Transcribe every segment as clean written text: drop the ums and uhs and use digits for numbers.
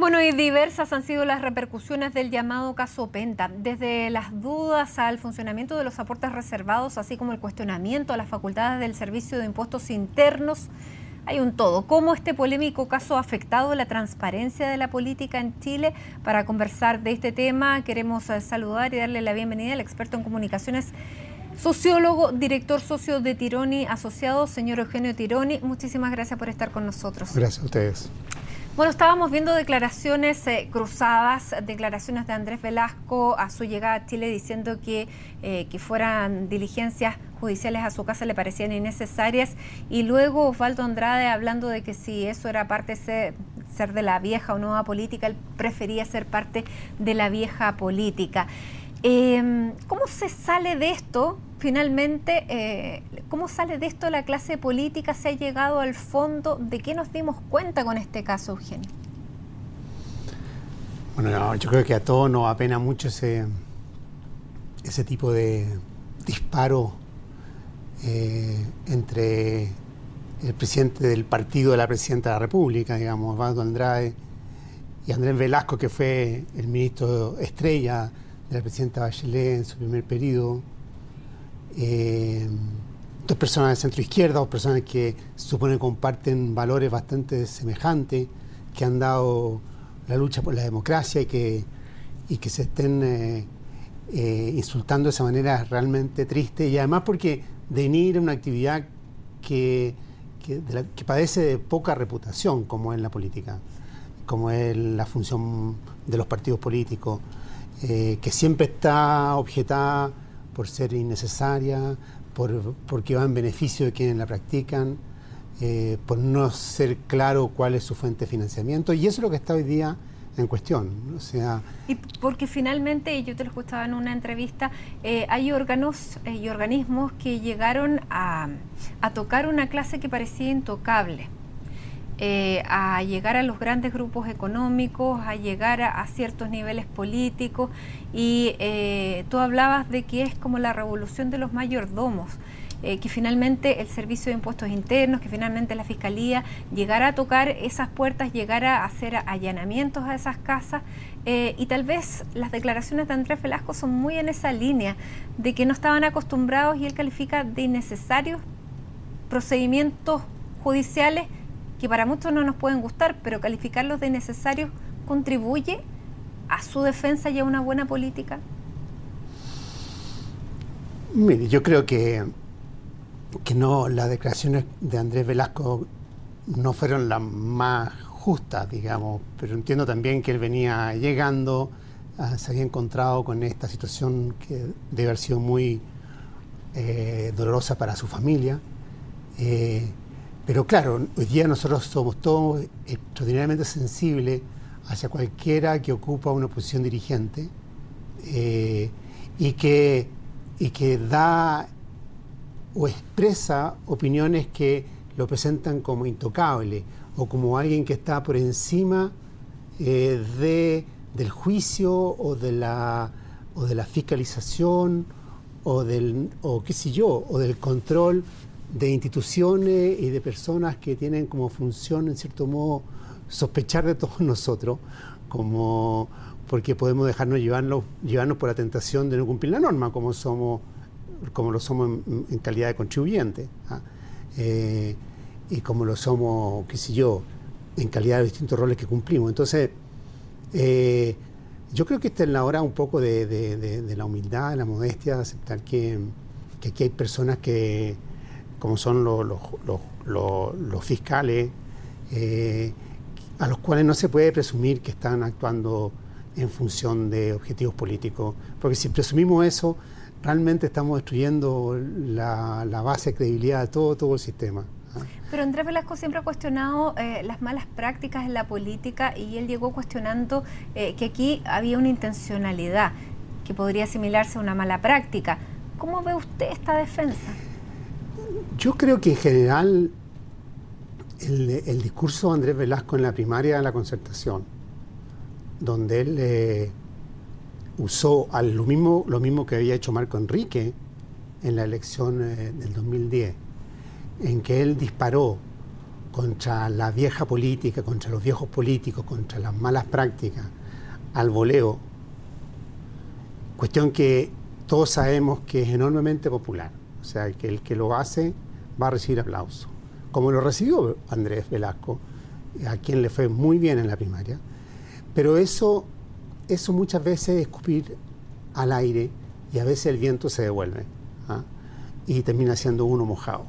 Bueno, y diversas han sido las repercusiones del llamado caso Penta, desde las dudas al funcionamiento de los aportes reservados, así como el cuestionamiento a las facultades del Servicio de Impuestos Internos. Hay un todo. ¿Cómo este polémico caso ha afectado la transparencia de la política en Chile? Para conversar de este tema queremos saludar y darle la bienvenida al experto en comunicaciones, sociólogo, director socio de Tironi Asociados, señor Eugenio Tironi. Muchísimas gracias por estar con nosotros. Gracias a ustedes. Bueno, estábamos viendo declaraciones cruzadas, declaraciones de Andrés Velasco a su llegada a Chile diciendo que fueran diligencias judiciales a su casa le parecían innecesarias, y luego Osvaldo Andrade hablando de que si eso era parte de ser de la vieja o nueva política, él prefería ser parte de la vieja política. ¿Cómo se sale de esto finalmente? ¿Cómo sale de esto la clase política? ¿Se ha llegado al fondo? ¿De qué nos dimos cuenta con este caso, Eugenio? Bueno, yo creo que a todos nos apena mucho ese tipo de disparo entre el presidente del partido de la presidenta de la República, digamos, Osvaldo Andrade, y Andrés Velasco, que fue el ministro estrella de la presidenta Bachelet en su primer periodo. Dos personas de centro izquierda, dos personas que se supone comparten valores bastante semejantes, que han dado la lucha por la democracia y que se estén insultando de esa manera es realmente triste, y además porque denigre una actividad que padece de poca reputación, como es la política, como es la función de los partidos políticos, que siempre está objetada por ser innecesaria, porque va en beneficio de quienes la practican, por no ser claro cuál es su fuente de financiamiento, y eso es lo que está hoy día en cuestión. O sea, y porque finalmente, y yo te lo escuchaba en una entrevista, hay órganos y organismos que llegaron a tocar una clase que parecía intocable, a llegar a los grandes grupos económicos, a llegar a ciertos niveles políticos, y tú hablabas de que es como la revolución de los mayordomos, que finalmente el Servicio de Impuestos Internos, que finalmente la Fiscalía llegara a tocar esas puertas, llegara a hacer allanamientos a esas casas, y tal vez las declaraciones de Andrés Velasco son muy en esa línea, de que no estaban acostumbrados, y él califica de innecesarios procedimientos judiciales que para muchos no nos pueden gustar, pero calificarlos de innecesarios contribuye a su defensa y a una buena política. Mire, yo creo que no, las declaraciones de Andrés Velasco no fueron las más justas, digamos, pero entiendo también que él venía llegando, se había encontrado con esta situación que debe haber sido muy dolorosa para su familia. Pero claro, hoy día nosotros somos todos extraordinariamente sensibles hacia cualquiera que ocupa una posición dirigente, y que da o expresa opiniones que lo presentan como intocable o como alguien que está por encima del juicio o de la fiscalización o qué sé yo, o del control de instituciones y de personas que tienen como función, en cierto modo, sospechar de todos nosotros, porque podemos dejarnos llevarnos por la tentación de no cumplir la norma, como lo somos en calidad de contribuyentes, y como lo somos, qué sé yo, en calidad de distintos roles que cumplimos. Entonces, yo creo que esta es la hora un poco de la humildad, de la modestia, de aceptar que aquí hay personas que, como son los fiscales, a los cuales no se puede presumir que están actuando en función de objetivos políticos, porque si presumimos eso, realmente estamos destruyendo la base de credibilidad de todo el sistema. Pero Andrés Velasco siempre ha cuestionado las malas prácticas en la política, y él llegó cuestionando que aquí había una intencionalidad que podría asimilarse a una mala práctica. ¿Cómo ve usted esta defensa? Yo creo que en general el discurso de Andrés Velasco en la primaria de la Concertación, donde él usó lo mismo que había hecho Marco Enrique en la elección del 2010, en que él disparó contra la vieja política, contra los viejos políticos, contra las malas prácticas, al voleo, cuestión que todos sabemos que es enormemente popular. O sea, que el que lo hace va a recibir aplauso. Como lo recibió Andrés Velasco, a quien le fue muy bien en la primaria. Pero eso muchas veces es escupir al aire y a veces el viento se devuelve, ¿ah? Y termina siendo uno mojado.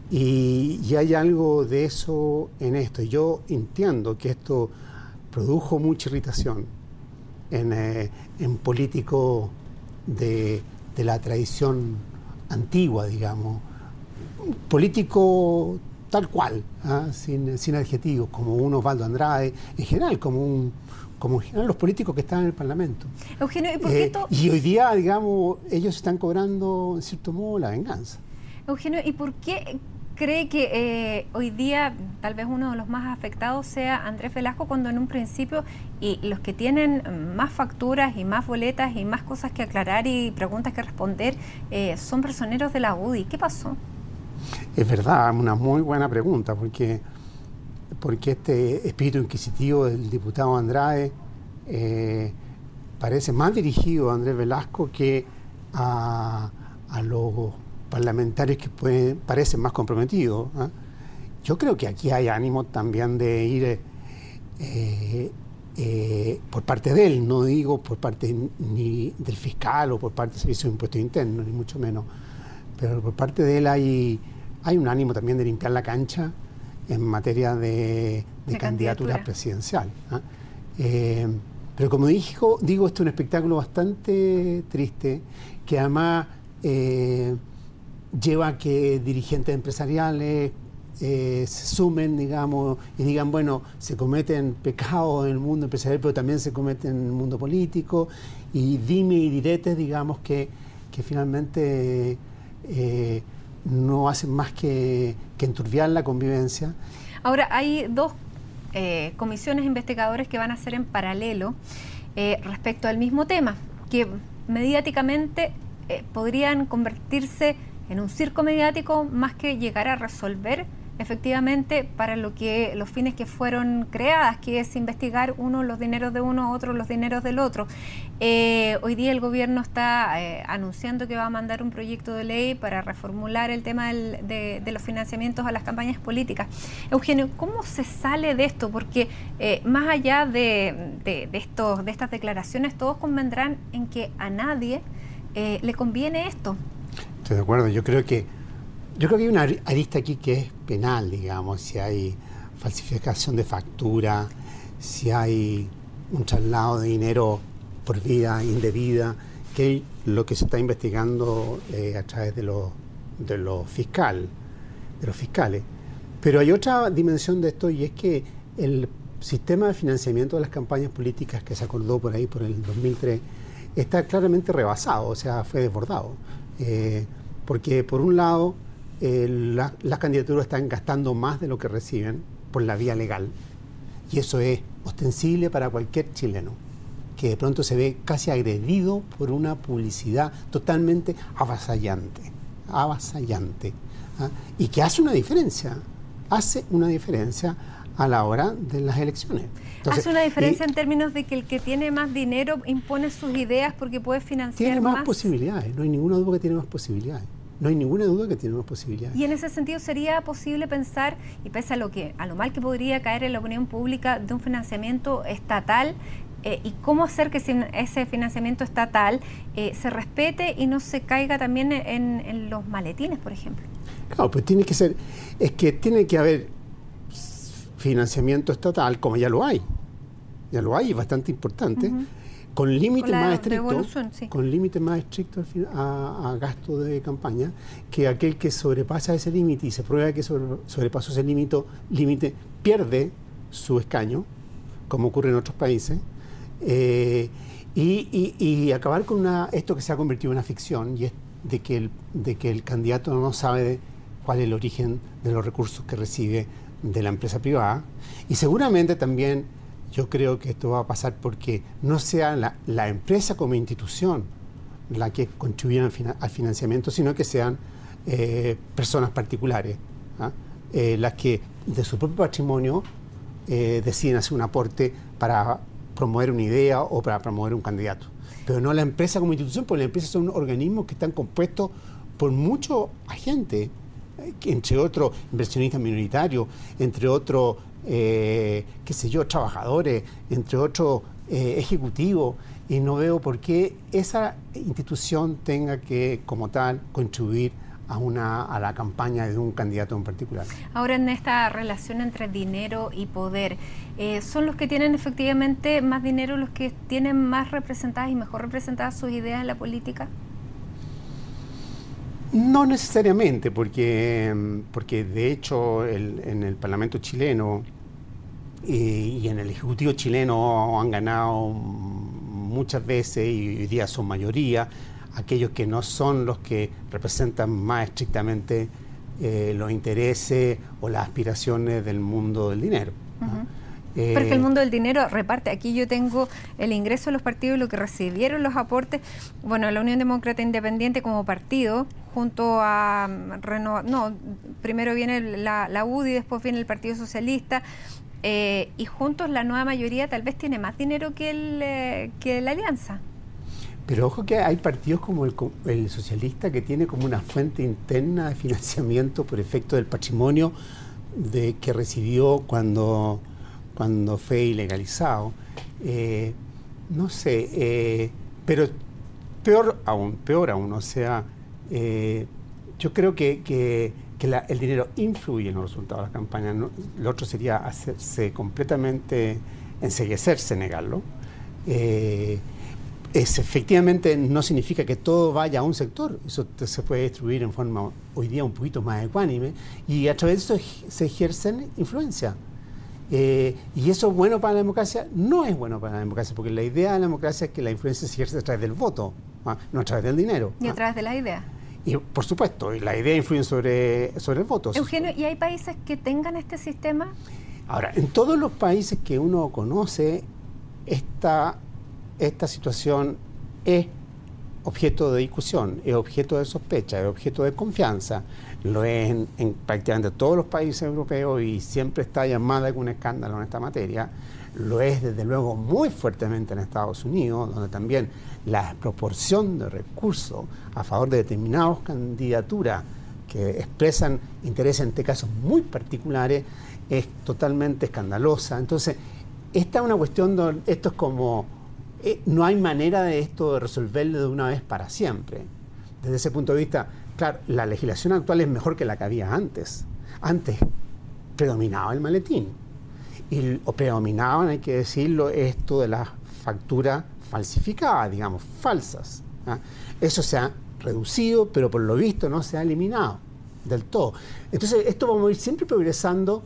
Y hay algo de eso en esto. Yo entiendo que esto produjo mucha irritación en políticos de la tradición antigua, digamos, político tal cual, ¿ah? sin adjetivos, como un Osvaldo Andrade, en general, como en general los políticos que están en el Parlamento. Eugenio, ¿y por qué y hoy día, digamos, ellos están cobrando, en cierto modo, la venganza. Eugenio, ¿y por qué cree que hoy día tal vez uno de los más afectados sea Andrés Velasco, cuando en un principio y los que tienen más facturas y más boletas y más cosas que aclarar y preguntas que responder son personeros de la UDI? ¿Qué pasó? Es verdad, una muy buena pregunta, porque este espíritu inquisitivo del diputado Andrade parece más dirigido a Andrés Velasco que a los parlamentarios que parecen más comprometidos, ¿eh? Yo creo que aquí hay ánimo también de ir por parte de él, no digo por parte ni del fiscal o por parte del Servicio de Impuestos Internos, ni mucho menos, pero por parte de él hay un ánimo también de limpiar la cancha en materia de candidatura presidencial, ¿eh? Pero como digo, esto es un espectáculo bastante triste, que además lleva a que dirigentes empresariales se sumen, digamos, y digan, bueno, se cometen pecados en el mundo empresarial, pero también se cometen en el mundo político, y dime y diretes, digamos, que finalmente no hacen más que enturbiar la convivencia. Ahora, hay dos comisiones investigadoras que van a ser en paralelo respecto al mismo tema, que mediáticamente podrían convertirse en un circo mediático más que llegar a resolver efectivamente para los fines que fueron creadas, que es investigar uno los dineros de uno, otro los dineros del otro. Hoy día el gobierno está anunciando que va a mandar un proyecto de ley para reformular el tema de los financiamientos a las campañas políticas. Eugenio, ¿cómo se sale de esto? Porque más allá de estas declaraciones, todos convendrán en que a nadie le conviene esto. Estoy de acuerdo. Yo creo que hay una arista aquí que es penal, digamos, si hay falsificación de factura, si hay un traslado de dinero por vía indebida, que es lo que se está investigando a través de los fiscales. Pero hay otra dimensión de esto, y es que el sistema de financiamiento de las campañas políticas que se acordó por ahí por el 2003 está claramente rebasado, o sea, fue desbordado. Porque por un lado las candidaturas están gastando más de lo que reciben por la vía legal, y eso es ostensible para cualquier chileno que de pronto se ve casi agredido por una publicidad totalmente avasallante, ¿ah? Y que hace una diferencia a la hora de las elecciones. Entonces, hace una diferencia en términos de que el que tiene más dinero impone sus ideas porque puede financiar tiene más posibilidades, no hay ninguna duda que tiene más posibilidades. Y en ese sentido, ¿sería posible pensar, y pese a lo mal que podría caer en la opinión pública, de un financiamiento estatal, y cómo hacer que ese financiamiento estatal se respete y no se caiga también en los maletines, por ejemplo? Claro, pues tiene que haber financiamiento estatal, como ya lo hay, bastante importante, con límites más estrictos, sí, con límites más estrictos a gasto de campaña, que aquel que sobrepasa ese límite y se prueba que sobrepasó ese límite pierde su escaño, como ocurre en otros países, y acabar con esto que se ha convertido en una ficción, y es de que el candidato no sabe cuál es el origen de los recursos que recibe de la empresa privada. Y seguramente también yo creo que esto va a pasar porque no sea la empresa como institución la que contribuya al financiamiento, sino que sean personas particulares, ¿ah? Las que de su propio patrimonio deciden hacer un aporte para promover una idea o para promover un candidato. Pero no la empresa como institución, porque las empresas son organismos que están compuestos por muchos agentes, entre otros inversionistas minoritarios, entre otros, qué sé yo, trabajadores, entre otros ejecutivos, y no veo por qué esa institución tenga que, como tal, contribuir a la campaña de un candidato en particular. Ahora, en esta relación entre dinero y poder, ¿son los que tienen efectivamente más dinero los que tienen más representadas y mejor representadas sus ideas en la política? No necesariamente, porque de hecho en el Parlamento chileno y en el Ejecutivo chileno han ganado muchas veces, y hoy día son mayoría, aquellos que no son los que representan más estrictamente los intereses o las aspiraciones del mundo del dinero. Porque el mundo del dinero reparte. Aquí yo tengo el ingreso de los partidos y lo que recibieron los aportes. Bueno, la Unión Demócrata Independiente como partido, junto a primero viene la UDI, después viene el Partido Socialista, y juntos la nueva mayoría tal vez tiene más dinero que la Alianza. Pero ojo que hay partidos como el socialista, que tiene como una fuente interna de financiamiento por efecto del patrimonio que recibió cuando fue ilegalizado. No sé, pero peor aún, o sea, yo creo que el dinero influye en los resultados de la campaña. ¿No? Lo otro sería hacerse completamente, enceguecerse, negarlo. Efectivamente no significa que todo vaya a un sector, eso se puede distribuir en forma hoy día un poquito más ecuánime, y a través de eso se ejercen influencia. ¿Y eso es bueno para la democracia? No es bueno para la democracia, porque la idea de la democracia es que la influencia se ejerce a través del voto, no a través del dinero. Y a través de las ideas. Y por supuesto, la idea influye sobre el voto. Eugenio, ¿y hay países que tengan este sistema? Ahora, en todos los países que uno conoce, esta situación es objeto de discusión, es objeto de sospecha, es objeto de confianza. Lo es en prácticamente todos los países europeos, y siempre está llamada con un escándalo en esta materia. Lo es desde luego muy fuertemente en Estados Unidos, donde también la proporción de recursos a favor de determinadas candidaturas que expresan intereses en este caso muy particulares es totalmente escandalosa. Entonces, esta es una cuestión donde esto es como... no hay manera de esto de resolverlo de una vez para siempre. Desde ese punto de vista, claro, la legislación actual es mejor que la que había antes. Antes predominaba el maletín. O predominaban, hay que decirlo, esto de las facturas falsificadas, digamos, falsas. Eso se ha reducido, pero por lo visto no se ha eliminado del todo. Entonces, esto vamos a ir siempre progresando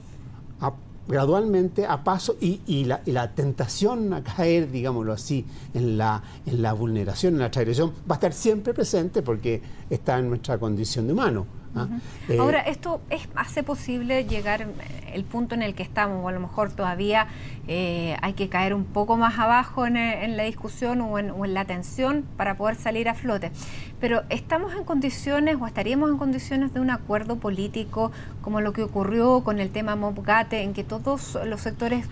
gradualmente, a paso, y la tentación a caer, digámoslo así, en la vulneración, en la transgresión, va a estar siempre presente porque está en nuestra condición de humano. Ahora, ¿esto hace posible llegar el punto en el que estamos, o a lo mejor todavía hay que caer un poco más abajo en la discusión o en la tensión para poder salir a flote? Pero ¿estamos en condiciones o estaríamos en condiciones de un acuerdo político como lo que ocurrió con el tema Mobgate, en que todos los sectores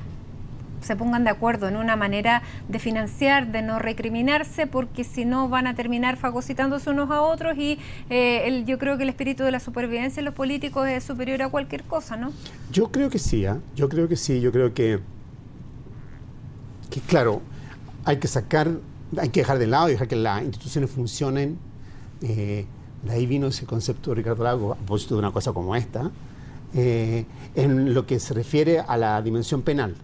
se pongan de acuerdo en una manera de financiar, de no recriminarse, porque si no van a terminar fagocitándose unos a otros, y yo creo que el espíritu de la supervivencia en los políticos es superior a cualquier cosa, ¿no? Yo creo que sí, yo creo que claro, hay que dejar de lado y dejar que las instituciones funcionen. De ahí vino ese concepto de Ricardo Lagos a propósito de una cosa como esta, en lo que se refiere a la dimensión penal.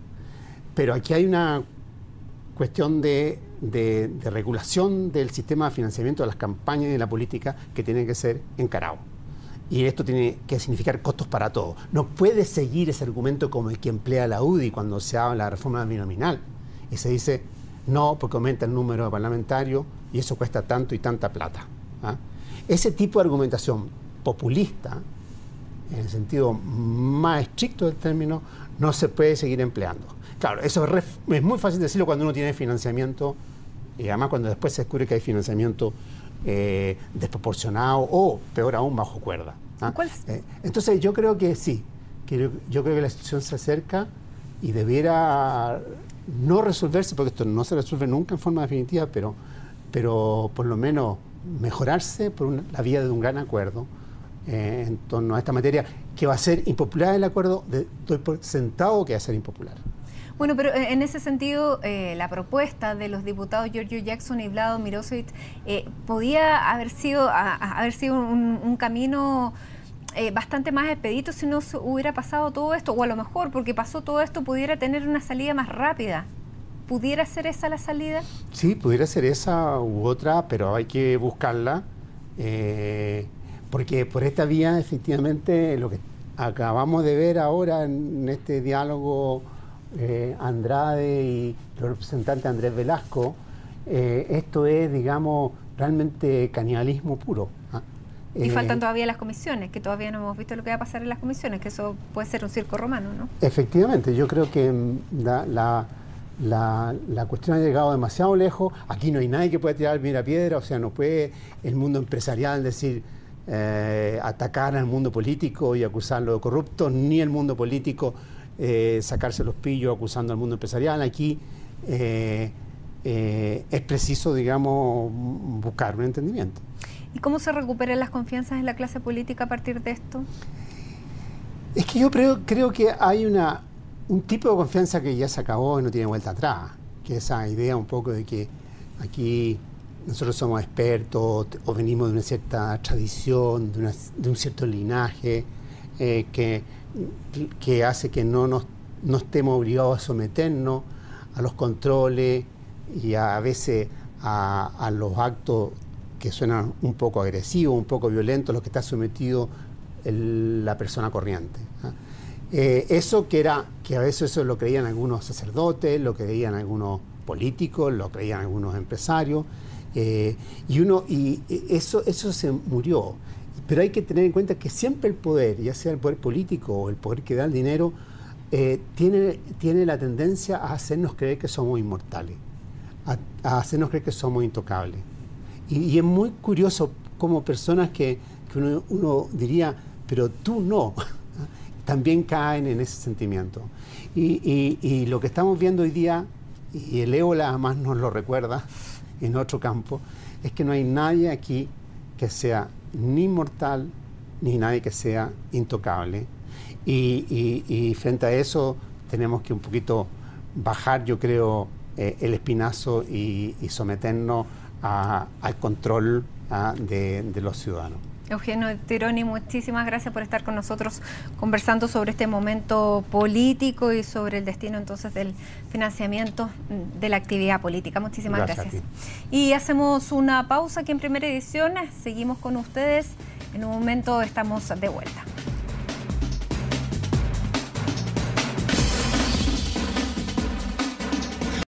Pero aquí hay una cuestión de regulación del sistema de financiamiento de las campañas y de la política que tiene que ser encarado. Y esto tiene que significar costos para todos. No puede seguir ese argumento como el que emplea la UDI cuando se habla de la reforma binominal. Y se dice, no, porque aumenta el número de parlamentarios y eso cuesta tanto y tanta plata. Ese tipo de argumentación populista, en el sentido más estricto del término, no se puede seguir empleando. Claro, eso es muy fácil decirlo cuando uno tiene financiamiento, y además cuando después se descubre que hay financiamiento desproporcionado o, peor aún, bajo cuerda. Entonces yo creo que sí, que yo creo que la situación se acerca y debiera no resolverse, porque esto no se resuelve nunca en forma definitiva, pero por lo menos mejorarse por la vía de un gran acuerdo en torno a esta materia, que va a ser impopular el acuerdo, doy por sentado que va a ser impopular. Bueno, pero en ese sentido, la propuesta de los diputados Giorgio Jackson y Vlado Mirosevic podía haber sido un camino bastante más expedito si no hubiera pasado todo esto, o a lo mejor porque pasó todo esto pudiera tener una salida más rápida. ¿Pudiera ser esa la salida? Sí, pudiera ser esa u otra, pero hay que buscarla, porque por esta vía efectivamente lo que acabamos de ver ahora en este diálogo Andrade y los representantes Andrés Velasco, esto es, digamos, realmente canibalismo puro. Y faltan todavía las comisiones, que todavía no hemos visto lo que va a pasar en las comisiones, que eso puede ser un circo romano, ¿no? Efectivamente, yo creo que la cuestión ha llegado demasiado lejos. Aquí no hay nadie que pueda tirar mira piedra, o sea, no puede el mundo empresarial decir atacar al mundo político y acusarlo de corrupto, ni el mundo político sacarse los pillos acusando al mundo empresarial. Aquí es preciso, digamos, buscar un entendimiento. ¿Y cómo se recuperan las confianzas en la clase política a partir de esto? Es que yo creo que hay un tipo de confianza que ya se acabó y no tiene vuelta atrás, que esa idea un poco de que aquí nosotros somos expertos o venimos de una cierta tradición, de un cierto linaje que hace que no estemos obligados a someternos a los controles y a veces a los actos que suenan un poco agresivos, un poco violentos, los que está sometido la persona corriente. Eso que a veces eso lo creían algunos sacerdotes, lo creían algunos políticos, lo creían algunos empresarios, y eso se murió. Pero hay que tener en cuenta que siempre el poder, ya sea el poder político o el poder que da el dinero, tiene la tendencia a hacernos creer que somos inmortales, a hacernos creer que somos intocables. Y es muy curioso como personas que uno diría, pero tú no, también caen en ese sentimiento. Y lo que estamos viendo hoy día, y el ébola además nos lo recuerda en otro campo, es que no hay nadie aquí que sea ni inmortal, ni nadie que sea intocable. Y frente a eso tenemos que un poquito bajar, yo creo, el espinazo y someternos al control de los ciudadanos. Eugenio Tironi, muchísimas gracias por estar con nosotros conversando sobre este momento político y sobre el destino entonces del financiamiento de la actividad política. Muchísimas gracias. Y hacemos una pausa aquí en Primera Edición. Seguimos con ustedes. En un momento estamos de vuelta.